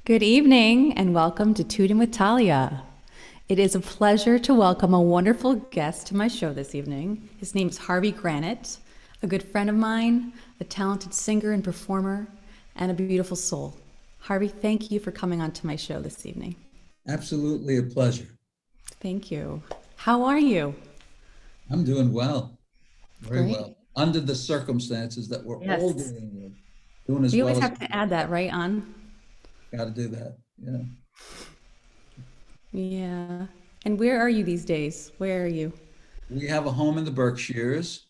Good evening and welcome to Tootin' with Talia. It is a pleasure to welcome a wonderful guest to my show this evening. His name is Harvey Granite, a good friend of mine, a talented singer and performer, and a beautiful soul. Harvey, thank you for coming onto my show this evening. Absolutely a pleasure. Thank you. How are you? I'm doing well, very well, Great. under the circumstances that we're all Yes. dealing with, doing as We well always as have we to add that right on. got to do that. Yeah. Yeah. And where are you these days? Where are you? We have a home in the Berkshires,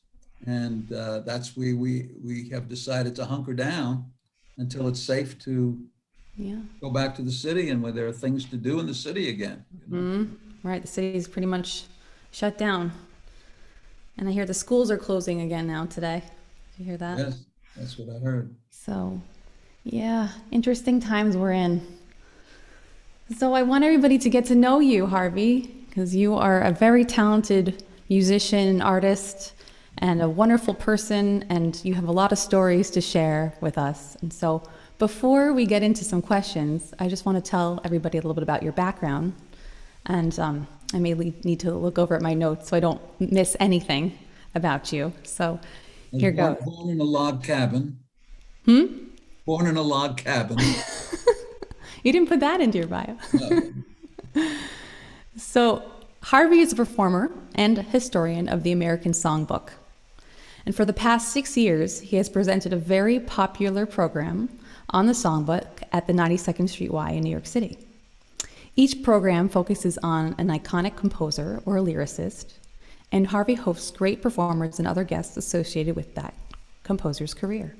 and that's we have decided to hunker down until it's safe to Yeah. go back to the city and where there are things to do in the city again, you know. Right. The city's pretty much shut down. And I hear the schools are closing again now today. Did you hear that? Yes, that's what I heard. So, yeah, interesting times we're in. So, I want everybody to get to know you, Harvey, because you are a very talented musician and artist and a wonderful person, and you have a lot of stories to share with us. And so, before we get into some questions, I just want to tell everybody a little bit about your background. And I may need to look over at my notes so I don't miss anything about you. So, I was here goes. born in a log cabin, born in a log cabin. You didn't put that into your bio. No, So, Harvey is a performer and historian of the American Songbook. And for the past 6 years, he has presented a very popular program on the Songbook at the 92nd Street Y in New York City. Each program focuses on an iconic composer or a lyricist, and Harvey hosts great performers and other guests associated with that composer's career.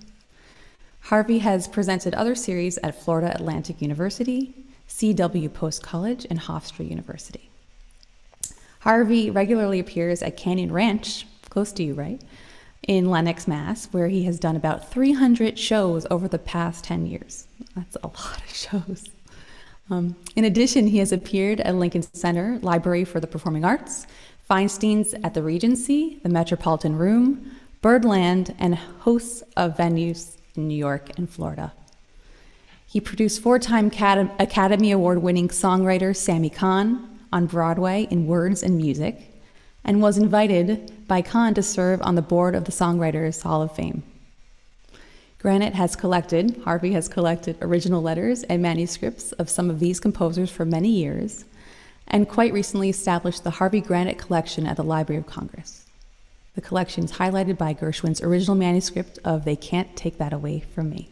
Harvey has presented other series at Florida Atlantic University, CW Post College, and Hofstra University. Harvey regularly appears at Canyon Ranch, close to you, right? In Lenox, Mass, where he has done about 300 shows over the past 10 years. That's a lot of shows. In addition, he has appeared at Lincoln Center, Library for the Performing Arts, Feinstein's at the Regency, the Metropolitan Room, Birdland, and hosts of venues in New York and Florida. He produced four-time Academy Award-winning songwriter Sammy on Broadway in Words and Music, and was invited by Kahn to serve on the board of the Songwriters Hall of Fame. Harvey has collected original letters and manuscripts of some of these composers for many years, and quite recently established the Harvey Granite Collection at the Library of Congress. The collection is highlighted by Gershwin's original manuscript of They Can't Take That Away From Me.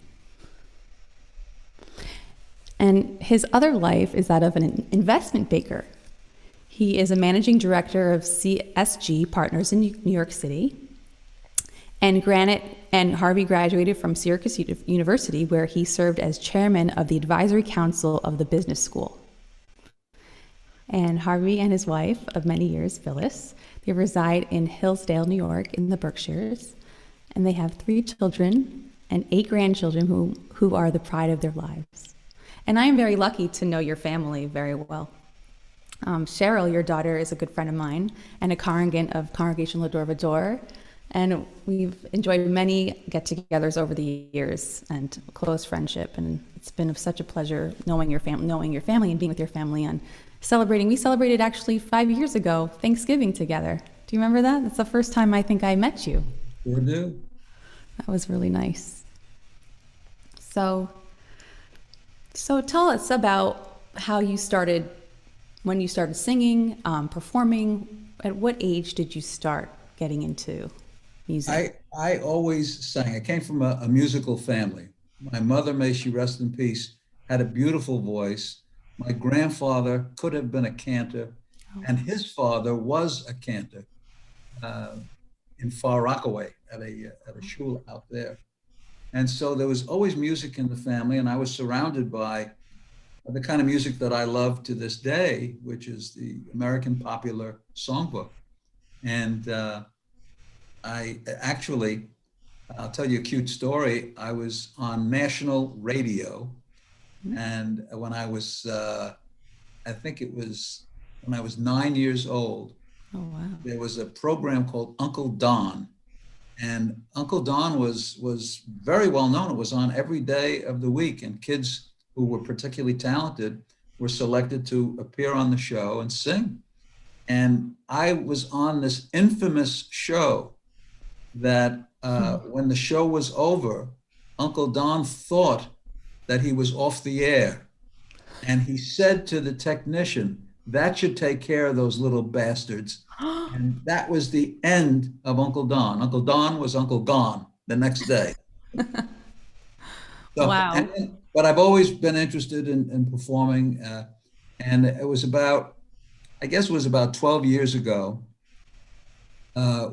And his other life is that of an investment banker. He is a managing director of CSG Partners in New York City. And Harvey graduated from Syracuse University, where he served as chairman of the advisory council of the business school. And Harvey and his wife of many years, Phyllis, they reside in Hillsdale, New York, in the Berkshires. And they have 3 children and 8 grandchildren who are the pride of their lives. And I am very lucky to know your family very well. Cheryl, your daughter, is a good friend of mine and a congregant of Congregation Lador Vador. And we've enjoyed many get-togethers over the years and close friendship. And it's been such a pleasure knowing your family and being with your family and celebrating. We celebrated actually 5 years ago, Thanksgiving together. Do you remember that? That's the first time I think I met you. sure do. That was really nice. So tell us about how you started, when you started singing, performing. At what age did you start getting into music? I always sang. I came from a musical family. My mother, may she rest in peace, had a beautiful voice. My grandfather could have been a cantor, and his father was a cantor uh, in Far Rockaway at a shul out there. And so there was always music in the family, and I was surrounded by the kind of music that I love to this day, which is the American Popular Songbook. And I actually, I'll tell you a cute story. I was on national radio, and when I was, I think it was when I was 9 years old, Oh, wow. there was a program called Uncle Don. And Uncle Don was very well known. It was on every day of the week, and kids who were particularly talented were selected to appear on the show and sing. And I was on this infamous show that when the show was over, Uncle Don thought that he was off the air. And he said to the technician, that should take care of those little bastards. And that was the end of Uncle Don. Uncle Don was Uncle Gone the next day. So, Wow. but I've always been interested in performing. And it was about, I guess it was about 12 years ago.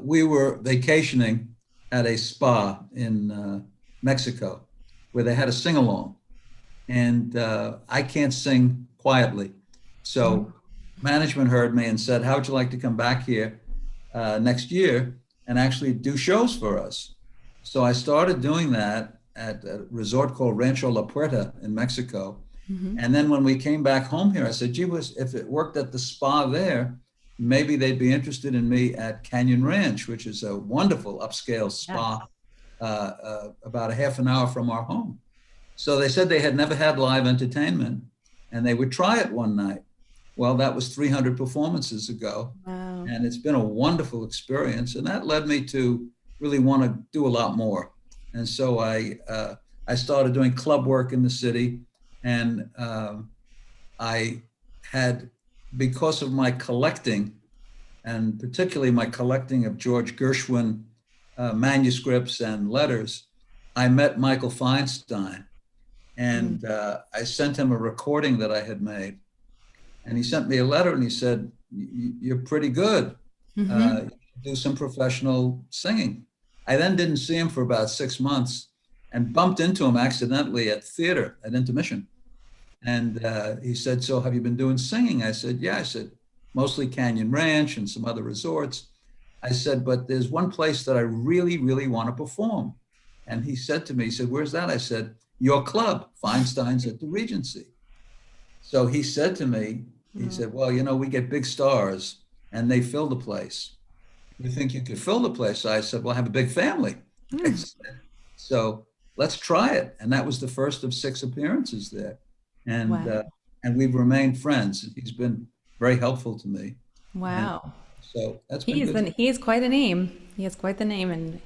We were vacationing at a spa in Mexico where they had a sing along. And I can't sing quietly. So management heard me and said, how would you like to come back here next year and actually do shows for us? So I started doing that at a resort called Rancho La Puerta in Mexico. And then when we came back home here, I said, gee whiz, if it worked at the spa there, maybe they'd be interested in me at Canyon Ranch, which is a wonderful upscale spa about a half an hour from our home. So they said they had never had live entertainment and they would try it one night. Well, that was 300 performances ago. Wow. And it's been a wonderful experience. And that led me to really want to do a lot more. And so I started doing club work in the city. And I had, because of my collecting, and particularly my collecting of George Gershwin manuscripts and letters, I met Michael Feinstein. And I sent him a recording that I had made. And he sent me a letter and he said, you're pretty good. Do some professional singing. I then didn't see him for about 6 months and bumped into him accidentally at theater at intermission. And he said, so have you been doing singing? I said, yeah. I said, mostly Canyon Ranch and some other resorts. I said, but there's one place that I really, really want to perform. And he said to me, he said, where's that? I said, your club, Feinstein's at the Regency. So he said to me, he said, well, you know, we get big stars and they fill the place. You think you could fill the place? I said, well, I have a big family. So let's try it. And that was the first of 6 appearances there. And and we've remained friends. He's been very helpful to me. Wow. And so that's been good. He is quite a name. He has quite the name and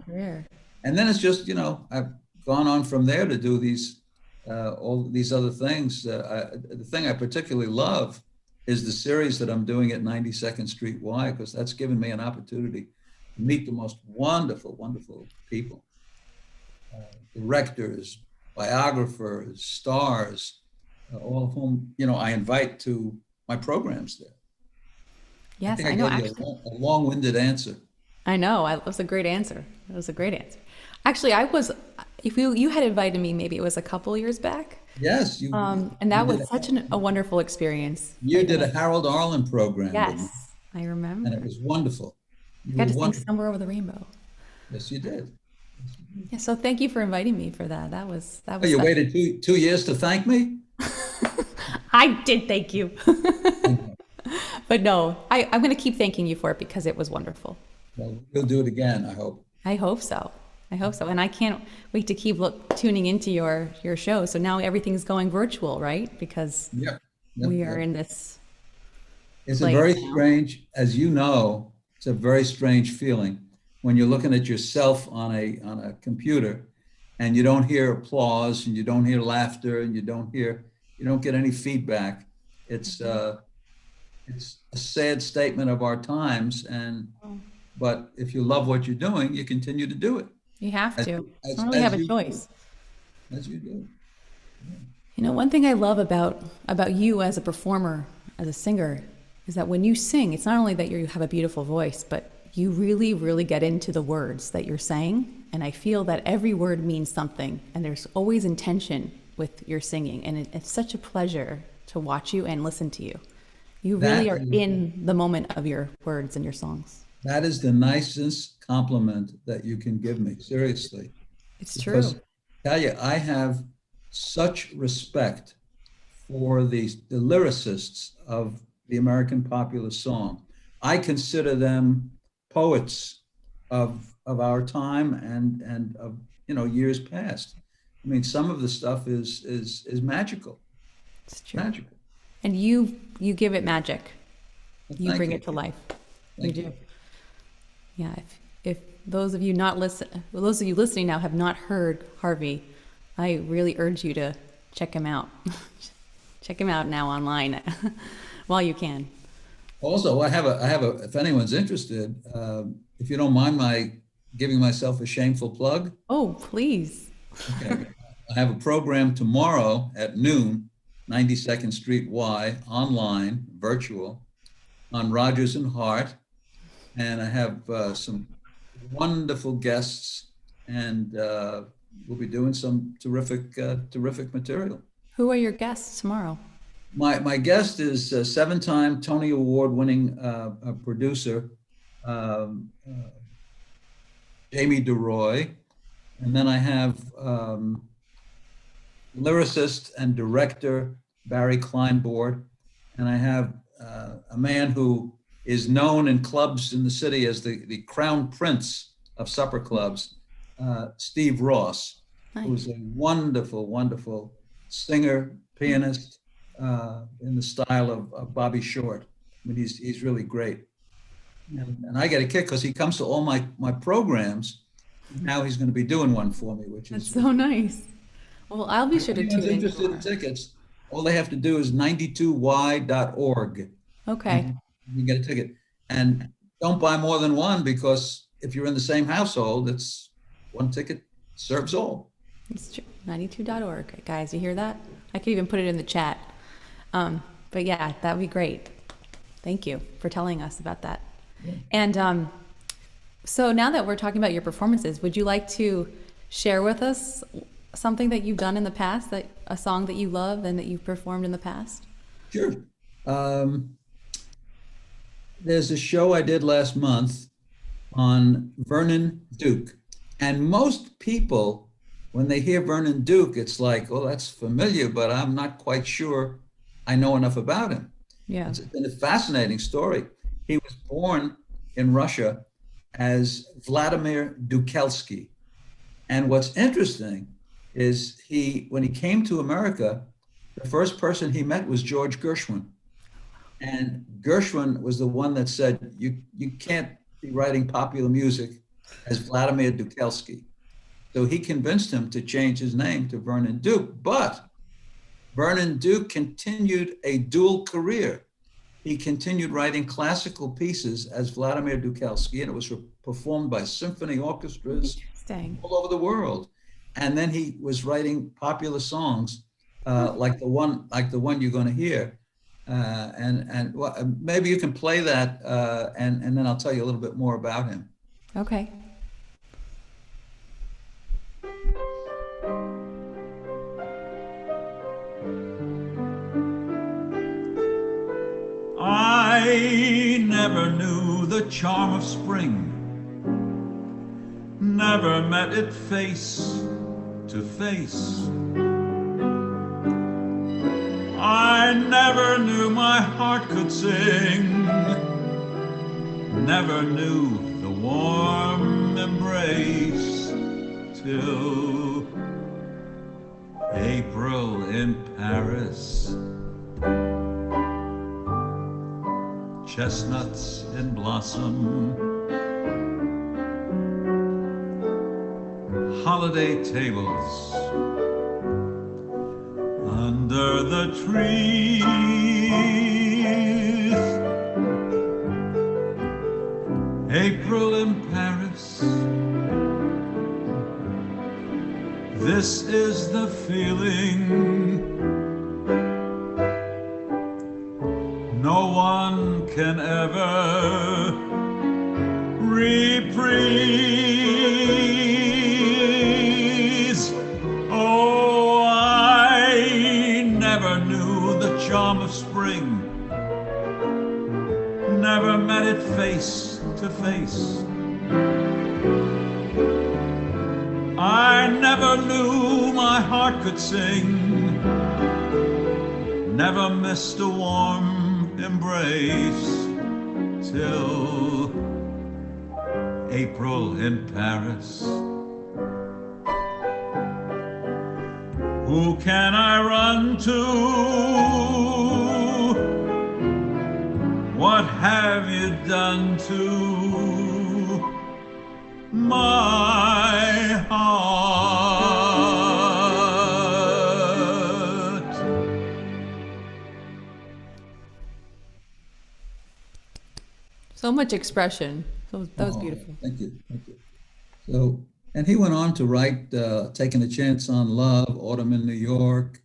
career. And then it's just, you know, I've gone on from there to do these all these other things. The thing I particularly love is the series that I'm doing at 92nd Street Y, because that's given me an opportunity to meet the most wonderful, wonderful people, directors, biographers, stars, all of whom, you know, I invite to my programs there. Yes, I know. gave you a long-winded answer. I know. It was a great answer. It was a great answer. Actually, if you had invited me, maybe it was a couple years back. Yes. And that was such a wonderful experience. You did a Harold Arlen program. Yes, I remember. And it was wonderful. You got to sing Somewhere Over the Rainbow. Yes, you did. Yeah, so thank you for inviting me for that. That was. Oh, you waited 2 years to thank me? I did thank you. But no, I'm going to keep thanking you for it because it was wonderful. Well, we'll do it again, I hope. I hope so. And I can't wait to keep tuning into your show. So now everything's going virtual, right? Because we are in this. It's a very strange, as you know, it's a very strange feeling when you're looking at yourself on a computer and you don't hear applause and you don't hear laughter and you don't get any feedback. It's a sad statement of our times. But if you love what you're doing, you continue to do it. You have to. You don't really have a choice. As you do. Yeah. You know, one thing I love about you as a performer, as a singer, is that when you sing, it's not only that you have a beautiful voice, but you really, really get into the words that you're saying. And I feel that every word means something. And there's always intention with your singing. And it's such a pleasure to watch you and listen to you. You really are in the moment of your words and your songs. That is the nicest compliment that you can give me, seriously. It's true. Talya, I have such respect for the lyricists of the American popular song. I consider them poets of our time and of years past. I mean, some of the stuff is magical, It's true. magical. And you give it magic. Well, You thank bring you. it to life. You Thank do. you. Yeah. If those of you not listen, well, those of you listening now have not heard Harvey, I really urge you to check him out. Check him out now online while you can. Also, if anyone's interested, if you don't mind my giving myself a shameful plug, Oh, please. okay. I have a program tomorrow at noon, 92nd Street Y, online, virtual, on Rogers and Hart. And I have some wonderful guests, and we'll be doing some terrific material. Who are your guests tomorrow? My guest is a seven-time Tony Award-winning producer, Jamie DeRoy, and then I have lyricist and director Barry Kleinbord, and I have a man who is known in clubs in the city as the crown prince of supper clubs, Steve Ross, who's Nice. a wonderful singer, pianist, in the style of Bobby Short. I mean, he's really great. And I get a kick because he comes to all my programs. Now he's going to be doing one for me, which That's is, so nice. Well, I'll be if sure to anyone's tune in interested in tomorrow. tickets, all they have to do is 92y.org Okay. and you get a ticket. And don't buy more than one, because if you're in the same household, it's one ticket serves all. It's true. 92.org. Guys, you hear that? I could even put it in the chat. But yeah, that would be great. Thank you for telling us about that. And so now that we're talking about your performances, would you like to share with us something that you've done in the past, that a song that you love and that you've performed in the past? Sure. There's a show I did last month on Vernon Duke. And most people, when they hear Vernon Duke, it's like, oh, that's familiar, but I'm not quite sure I know enough about him. Yeah. It's been a fascinating story. He was born in Russia as Vladimir Dukelsky. And what's interesting is when he came to America, the first person he met was George Gershwin. And Gershwin was the one that said, you can't be writing popular music as Vladimir Dukelsky. So he convinced him to change his name to Vernon Duke. But Vernon Duke continued a dual career. He continued writing classical pieces as Vladimir Dukelsky, and it was performed by symphony orchestras Interesting. all over the world. And then he was writing popular songs like the one you're going to hear. And well, maybe you can play that, and then I'll tell you a little bit more about him. Okay. I never knew the charm of spring, never met it face to face. I never knew my heart could sing, never knew the warm embrace till April in Paris. Chestnuts in blossom, holiday tables under the trees, April in Paris. This is the feeling no one can ever reprise. Oh, I never knew the charm of spring, never met it face to face. I never knew my heart could sing, never missed a warm embrace till April in Paris. Who can I run to? What have you done to my heart? So much expression. That was beautiful. Thank you. Thank you. So, and he went on to write Taking a Chance on Love, Autumn in New York,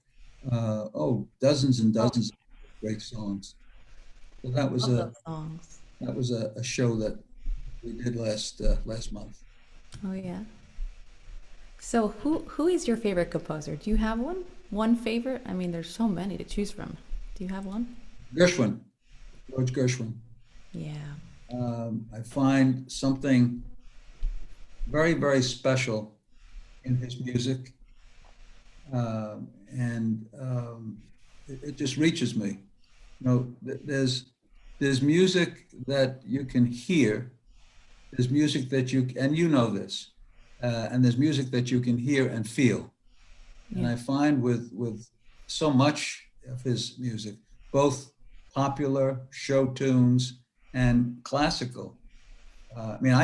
dozens and dozens of great songs. So that was Love those songs. a show that we did last month. Oh yeah. So who is your favorite composer? Do you have one? One favorite? I mean, there's so many to choose from. Do you have one? Gershwin, George Gershwin. Yeah. I find something very, very special in his music, and it just reaches me. You know, there's music that you can hear. There's music that and you know this, and there's music that you can hear and feel. Yeah. And I find with so much of his music, both popular show tunes and classical. I mean,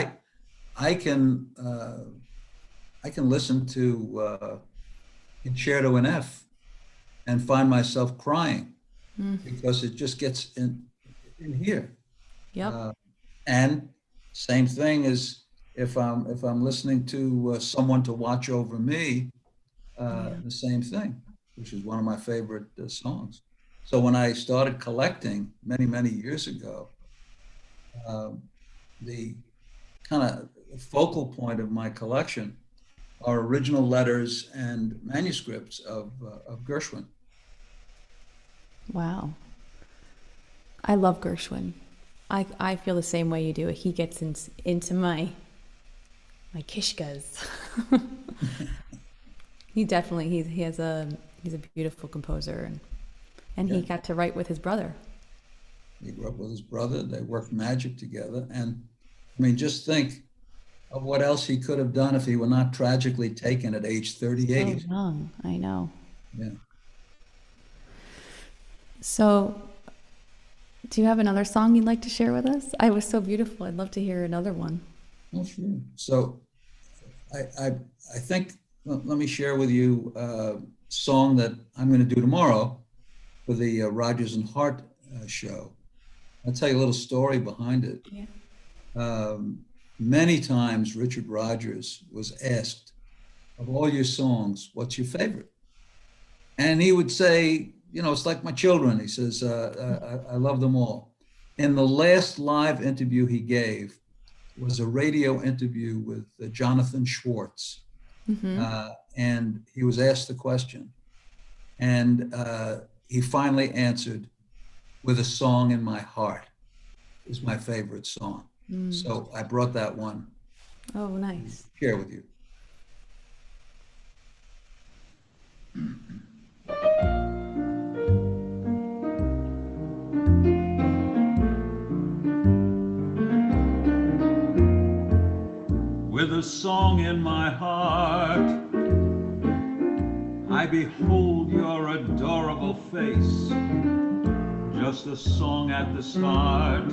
I can listen to Concerto in F and find myself crying because it just gets in here. Yep. And same thing as if I'm listening to Someone to Watch Over Me, the same thing, which is one of my favorite songs. So when I started collecting many years ago, the kind of focal point of my collection are original letters and manuscripts of Gershwin. Wow. I love Gershwin. I feel the same way you do. He gets into my kishkas. He's a beautiful composer, and he got to write with his brother. He grew up with his brother. They worked magic together, and I mean, just think of what else he could have done if he were not tragically taken at age 38. So young, I know. Yeah. So, do you have another song you'd like to share with us? I was so beautiful. I'd love to hear another one. Oh, sure. So, I think, let me share with you a song that I'm going to do tomorrow for the Rodgers and Hart show. I'll tell you a little story behind it. Yeah. Many times Richard Rodgers was asked, of all your songs, what's your favorite? And he would say, you know, it's like my children. He says, I love them all. And the last live interview he gave was a radio interview with Jonathan Schwartz. And he was asked the question. And he finally answered, With a Song in My Heart is my favorite song. So I brought that one. Oh, nice. To share with you. With a song in my heart, I behold your adorable face. Just a song at the start,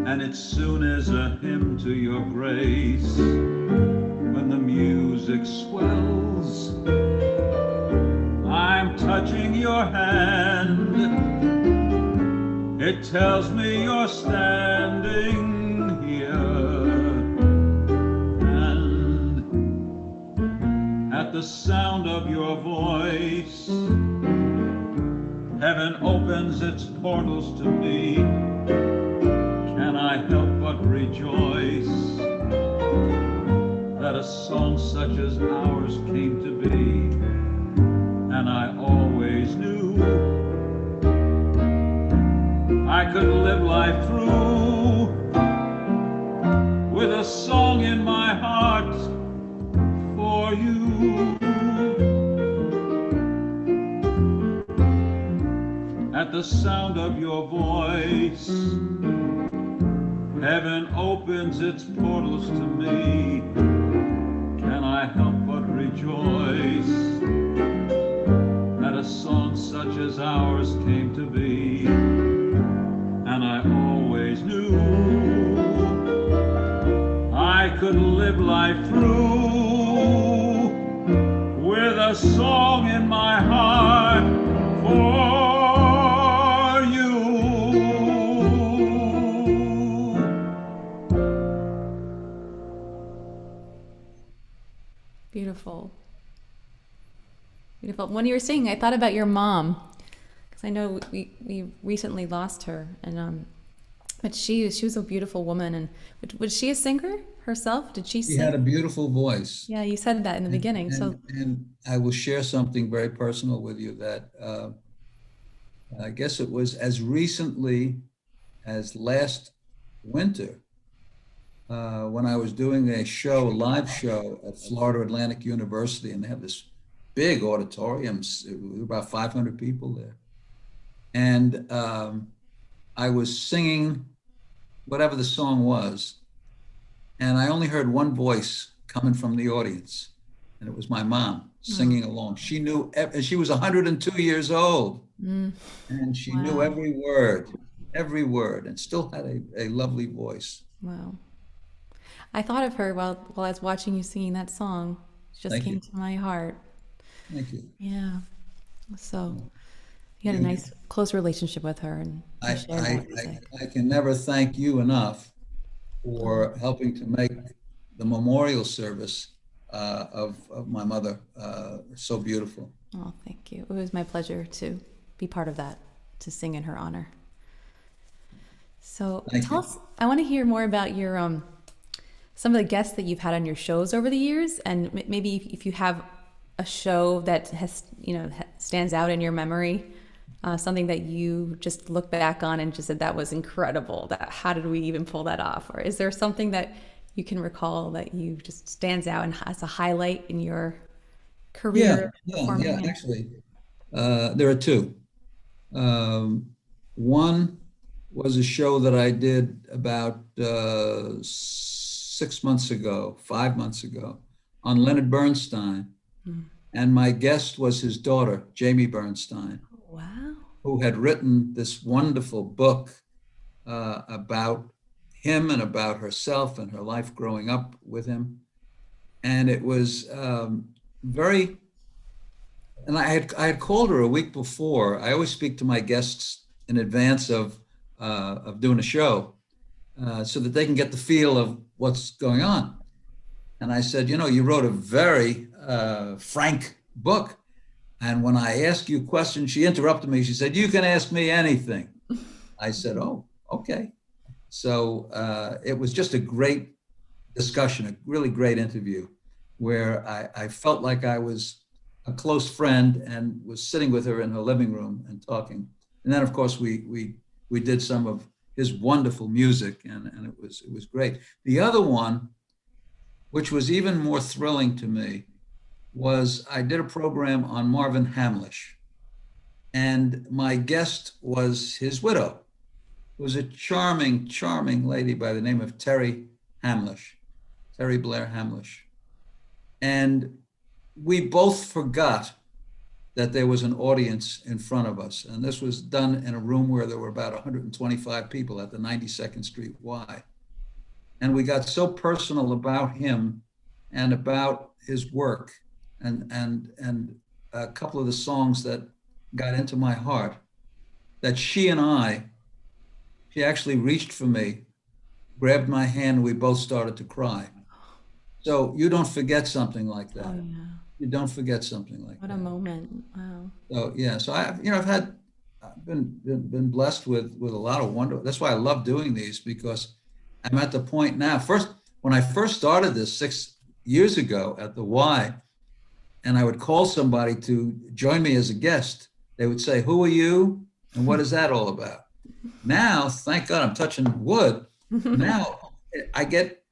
and it soon is a hymn to your grace. When the music swells, I'm touching your hand. It tells me you're standing here, and at the sound of your voice, heaven opens its portals to me. Can I help but rejoice that a song such as ours came to be? And I always knew I could live life through with a song in my heart for you. At the sound of your voice, heaven opens its portals to me. Can I help but rejoice rejoice that a song such as ours came to be. And I always knew I could live life through with a song in my heart for you. Beautiful. Beautiful. When you were singing, I thought about your mom, because I know we recently lost her, and but she was a beautiful woman. And was she a singer herself? Did she She had a sing? beautiful voice. Yeah, you said that in the beginning. So And I will share something very personal with you that I guess it was as recently as last winter when I was doing a live show at Florida Atlantic University, and they have this big auditorium. There were about 500 people there. And I was singing whatever the song was, and I only heard one voice coming from the audience, and it was my mom singing along. She knew, and she was 102 years old, and she knew wow. every word, and still had a lovely voice. Wow. I thought of her while I was watching you singing that song. It just Thank came you. to my heart. Thank you. Yeah. So you had a You- nice, close relationship with her, and you I, shared I, that music. I can never thank you enough for helping to make the memorial service of my mother so beautiful. Oh, thank you. It was my pleasure to be part of that, to sing in her honor. So Thank tell you. us, I want to hear more about your some of the guests that you've had on your shows over the years, and maybe if you have a show that has, stands out in your memory, something that you just look back on and just said that was incredible. That how did we even pull that off? Or is there something that you can recall that you just stands out and has a highlight in your Yeah, career yeah. performing? Actually, there are two. Um, One was a show that I did about 6 months ago, 5 months ago, on Leonard Bernstein. And my guest was his daughter, Jamie Bernstein, Wow. who had written this wonderful book about him and about herself and her life growing up with him. And it was very, and I had called her a week before. I always speak to my guests in advance of doing a show so that they can get the feel of what's going on. And I said, you wrote a very frank book. And when I ask you questions, she interrupted me. She said, you can ask me anything. I said, oh, okay. So it was just a great discussion, a really great interview where I felt like I was a close friend and was sitting with her in her living room and talking. And then, of course, we did some of his wonderful music, and it was great. The other one, which was even more thrilling to me, was I did a program on Marvin Hamlish, and my guest was his widow, who was a charming, charming lady by the name of Terry Hamlish, Terry Blair Hamlish. And we both forgot that there was an audience in front of us. And this was done in a room where there were about 125 people at the 92nd Street Y. And we got so personal about him and about his work and a couple of the songs that got into my heart that she actually reached for me, grabbed my hand, and we both started to cry. So you don't forget something like Oh that. yeah. You don't forget something like What a that. moment. Wow. So yeah, so I've been blessed with a lot of wonder. That's why I love doing these, because I'm at the point now. When I first started this 6 years ago at the Y, and I would call somebody to join me as a guest, they would say, "Who are you, and what is that all about?" Now, thank God, I'm touching wood. Now I get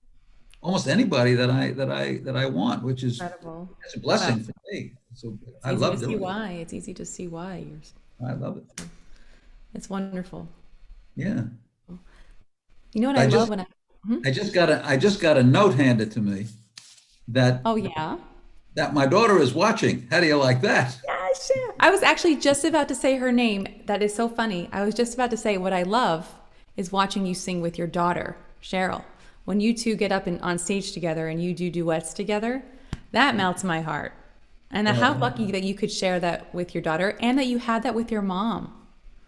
almost anybody that I want, which is Incredible. it's a Wow. blessing for me. So It's I easy to love see doing it. why. It's easy to see why. I love it. It's wonderful. Yeah. You know what I I love just when I. Hmm? I just got a note handed to me that Oh yeah. That my daughter is watching. How do you like that? Yeah, sure. I was actually just about to say her name. That is so funny. I was just about to say what I love is watching you sing with your daughter, Cheryl. When you two get up and on stage together and you do duets together, that melts my heart. And how Well, lucky that you could share that with your daughter and that you had that with your mom.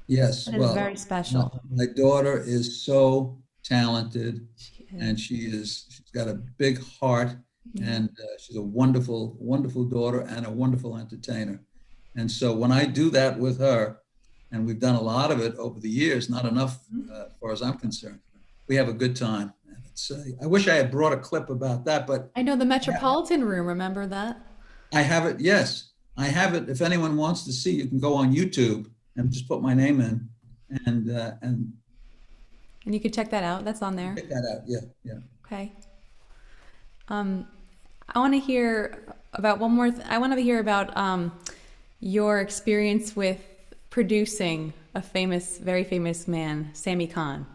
yes. That is Well, very my, special. my daughter is so talented, She is. and she's got a big heart, Yeah. and she's a wonderful, wonderful daughter and a wonderful entertainer. And so when I do that with her, and we've done a lot of it over the years, not enough as far as I'm concerned, we have a good time. And I wish I had brought a clip about that, but I know the Metropolitan Room, remember that? I have it. Yes, I have it. If anyone wants to see, you can go on YouTube and just put my name in, and And you could check that out. That's on there. check that out. Yeah, yeah. Okay. Um, I want to hear about one more. I want to hear about your experience with producing a famous, very famous man, Sammy Cahn.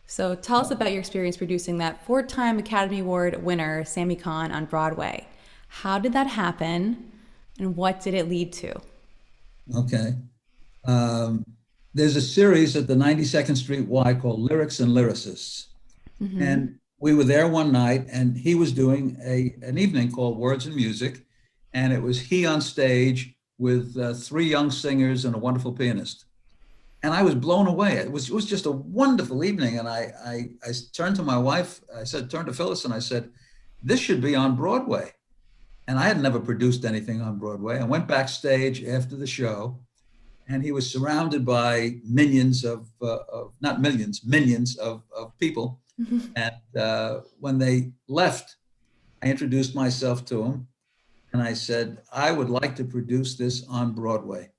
So tell us about your experience producing that four-time Academy Award winner, Sammy Cahn, on Broadway. How did that happen, and what did it lead to? Okay. Um, there's a series at the 92nd Street Y called Lyrics and Lyricists, Mm-hmm. and we were there one night, and he was doing an evening called Words and Music, and it was he on stage with three young singers and a wonderful pianist. And I was blown away. It was just a wonderful evening. And I turned to my wife. Turned to Phyllis, and I said, this should be on Broadway. And I had never produced anything on Broadway. I went backstage after the show, and he was surrounded by millions of not millions, minions of people. And when they left, I introduced myself to him, and I said, I would like to produce this on Broadway.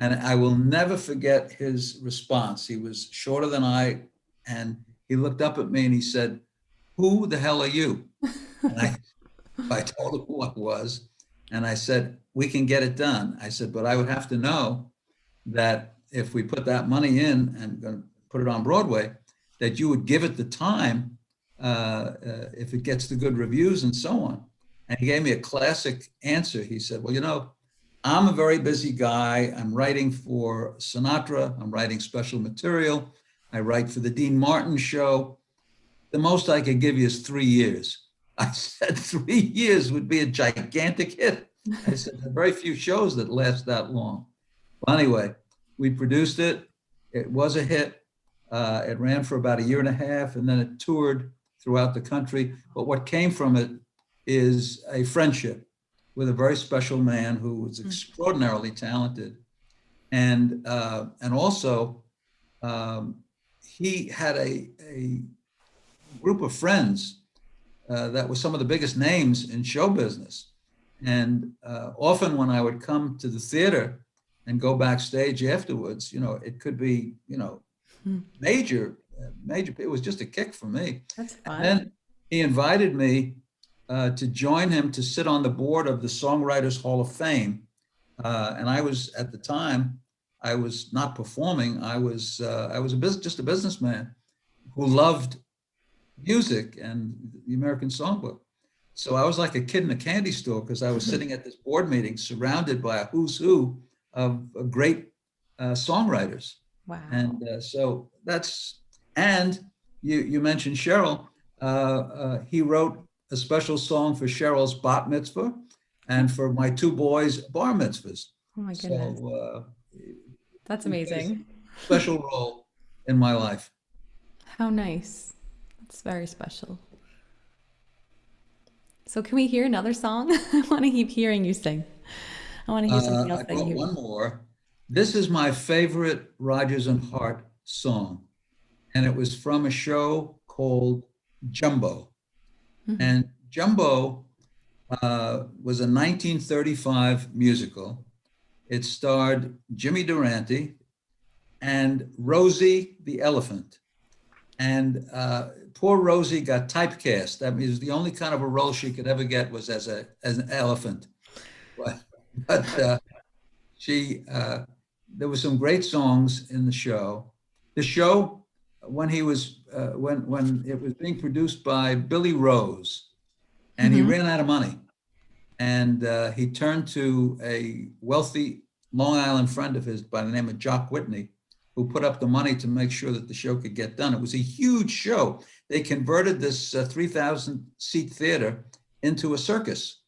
And I will never forget his response. He was shorter than I, and he looked up at me and he said, who the hell are you? And I told him who I was. And I said, we can get it done. I said, but I would have to know that if we put that money in and going to put it on Broadway, that you would give it the time if it gets the good reviews and so on. And he gave me a classic answer. He said, well, I'm a very busy guy. I'm writing for Sinatra. I'm writing special material. I write for the Dean Martin show. The most I could give you is 3 years. I said 3 years would be a gigantic hit. I said, there are very few shows that last that long. Well, anyway, we produced it. It was a hit. It ran for about a year and a half, and then it toured throughout the country. But what came from it is a friendship with a very special man who was extraordinarily talented, and also he had a group of friends that were some of the biggest names in show business. And often when I would come to the theater and go backstage afterwards, it could be, major, major. It was just a kick for me. That's And fun. then he invited me to join him to sit on the board of the Songwriters Hall of Fame. And I was, at the time, I was not performing. I was just a businessman who loved music and the American Songbook. So I was like a kid in a candy store because I was sitting at this board meeting surrounded by a who's who of great songwriters. Wow. And and you mentioned Cheryl. He wrote a special song for Cheryl's bat mitzvah and for my two boys' bar mitzvahs. Oh my goodness. So That's he plays amazing. a special role in my life. How nice. That's very special. So can we hear another song? I want to keep hearing you sing. I want to hear something else I that brought you. one more. This is my favorite Rodgers and Hart song, and it was from a show called Jumbo. Mhm. And Jumbo was a 1935 musical. It starred Jimmy Durante and Rosie the elephant. And poor Rosie got typecast. That means the only kind of a role she could ever get was as an elephant. But she there were some great songs in the show. The show, when when it was being produced by Billy Rose, and he Mhm. ran out of money, And he turned to a wealthy Long Island friend of his by the name of Jock Whitney, who put up the money to make sure that the show could get done. It was a huge show. They converted this 3,000 seat theater into a circus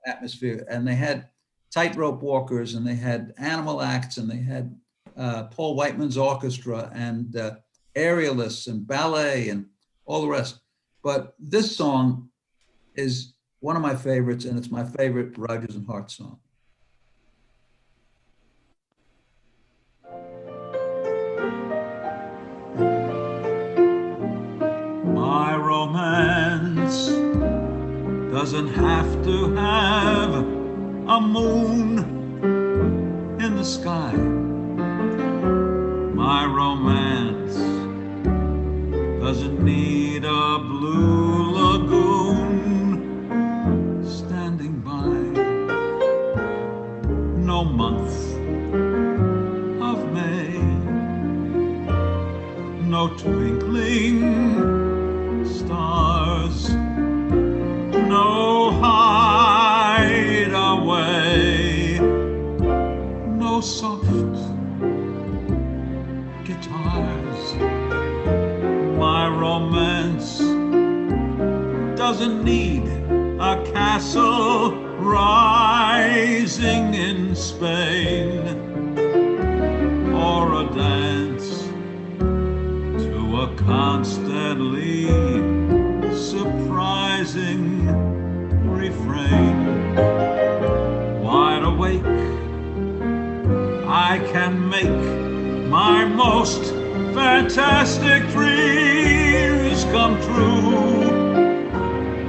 atmosphere. And they had tightrope walkers, and they had animal acts, and they had Paul Whiteman's orchestra, and aerialists and ballet and all the rest. But this song is one of my favorites, and it's my favorite Rodgers and Hart song. My romance doesn't have to have a moon in the sky. My romance doesn't need a blue lagoon standing by. No month of May, no twinkling stars, no hideaway, no soft guitars. My romance doesn't need a castle rising in Spain, or a dance to a constantly surprising refrain. Wide awake, I can make my most fantastic dreams come true.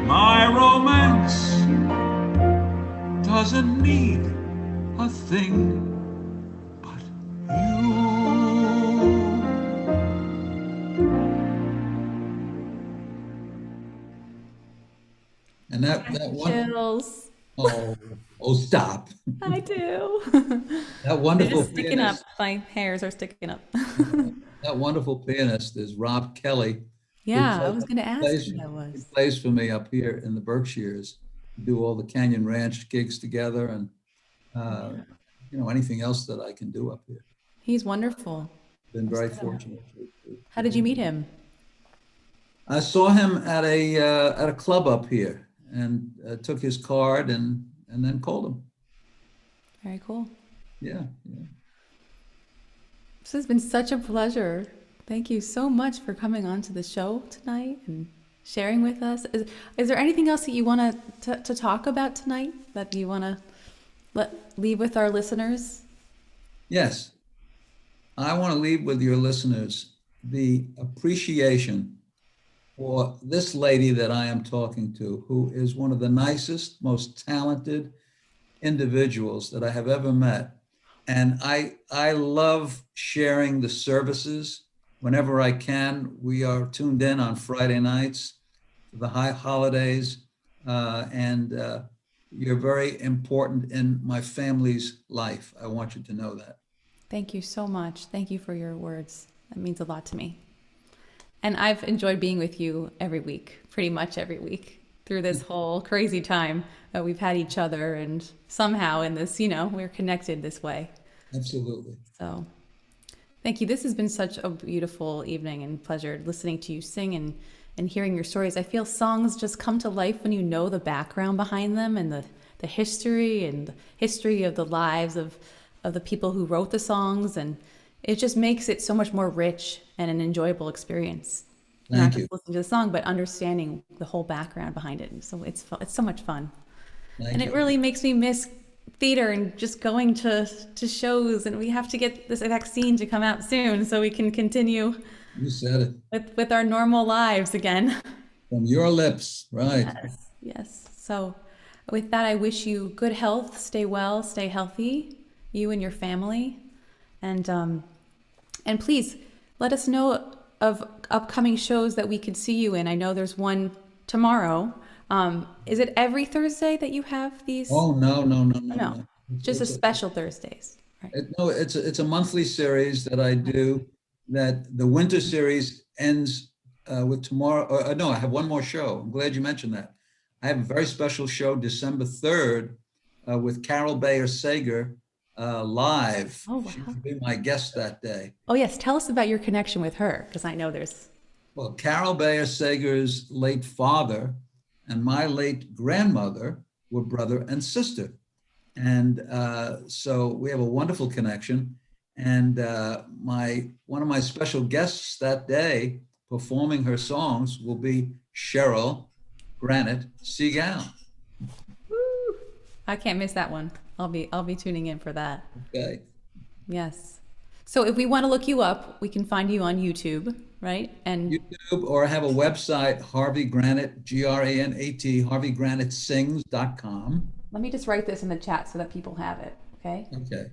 My romance doesn't need a thing but you. And that one, Chills. oh, stop. I do. That wonderful It's sticking up. pianist, My hairs are sticking up. that wonderful pianist is Rob Kelly. Yeah, plays- I was going to ask plays- who that He was. plays for me up here in the Berkshires. We do all the Canyon Ranch gigs together, and anything else that I can do up here. He's wonderful. Been very fortunate. How did you meet him? I saw him at a club up here, and took his card and then called him. Very cool. Yeah. This has been such a pleasure. Thank you so much for coming on to the show tonight and sharing with us. Is there anything else that you want to talk about tonight that you want to leave with our listeners? Yes. I want to leave with your listeners the appreciation for this lady that I am talking to, who is one of the nicest, most talented individuals that I have ever met. And I love sharing the services whenever I can. We are tuned in on Friday nights for the high holidays, and you're very important in my family's life. I want you to know that. Thank you so much. Thank you for your words. That means a lot to me. And I've enjoyed being with you every week, pretty much every week, through this whole crazy time that we've had each other, and somehow in this, we're connected this way. Absolutely. So thank you. This has been such a beautiful evening and pleasure listening to you sing and hearing your stories. I feel songs just come to life when you know the background behind them, and the history of the lives of the people who wrote the songs, and it just makes it so much more rich and an enjoyable experience. Not just listening to the song, but understanding the whole background behind it. So it's so much fun. And it really makes me miss theater and just going to shows, and we have to get this vaccine to come out soon so we can continue. You said it. With our normal lives again. From your lips, right. Yes. So with that, I wish you good health, stay well, stay healthy, you and your family. And please let us know of upcoming shows that we could see you in. I know there's one tomorrow. Is it every Thursday that you have these? Oh, no. No, just a special Thursdays. Right. No, it's a monthly series that I do, that the winter series ends with tomorrow. No, I have one more show. I'm glad you mentioned that. I have a very special show December 3rd with Carol Bayer Sager live. Oh, She wow. will be my guest that day. Oh, yes. Tell us about your connection with her, because I know there's. Well, Carol Bayer Sager's late father and my late grandmother were brother and sister. And so we have a wonderful connection. And one of my special guests that day performing her songs will be Cheryl Granite Segal. Woo! I can't miss that one. I'll be tuning in for that. Okay. Yes. So if we want to look you up, we can find you on YouTube, right? And YouTube, or I have a website, Harvey Granite, Granat, harveygranitesings.com. let me just write this in the chat so that people have it, okay? Okay.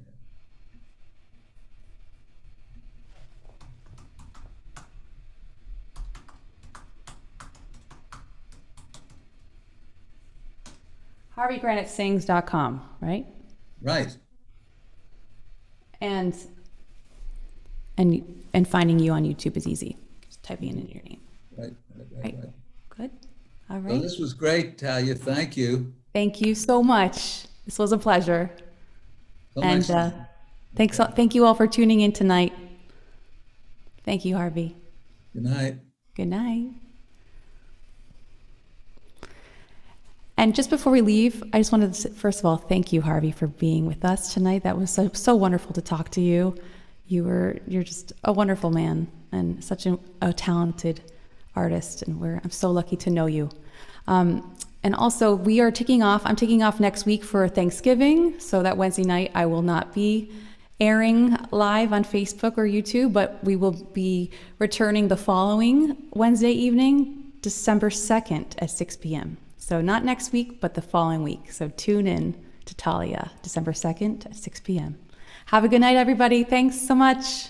harveygranitesings.com, right? Right. And finding you on YouTube is easy. Just typing in your name. Right. Right. Good. All Well, right. this was great, Talya. Thank you. Thank you so much. This was a pleasure. Till And next time. thank you all for tuning in tonight. Thank you, Harvey. Good night. Good night. And just before we leave, I just wanted to, first of all, thank you, Harvey, for being with us tonight. That was so wonderful to talk to you. You're just a wonderful man and such a talented artist, and I'm so lucky to know you. And also, I'm taking off next week for Thanksgiving, so that Wednesday night I will not be airing live on Facebook or YouTube, but we will be returning the following Wednesday evening, December 2nd at 6 p.m. So not next week, but the following week. So tune in to Talya, December 2nd at 6 p.m. Have a good night, everybody. Thanks so much.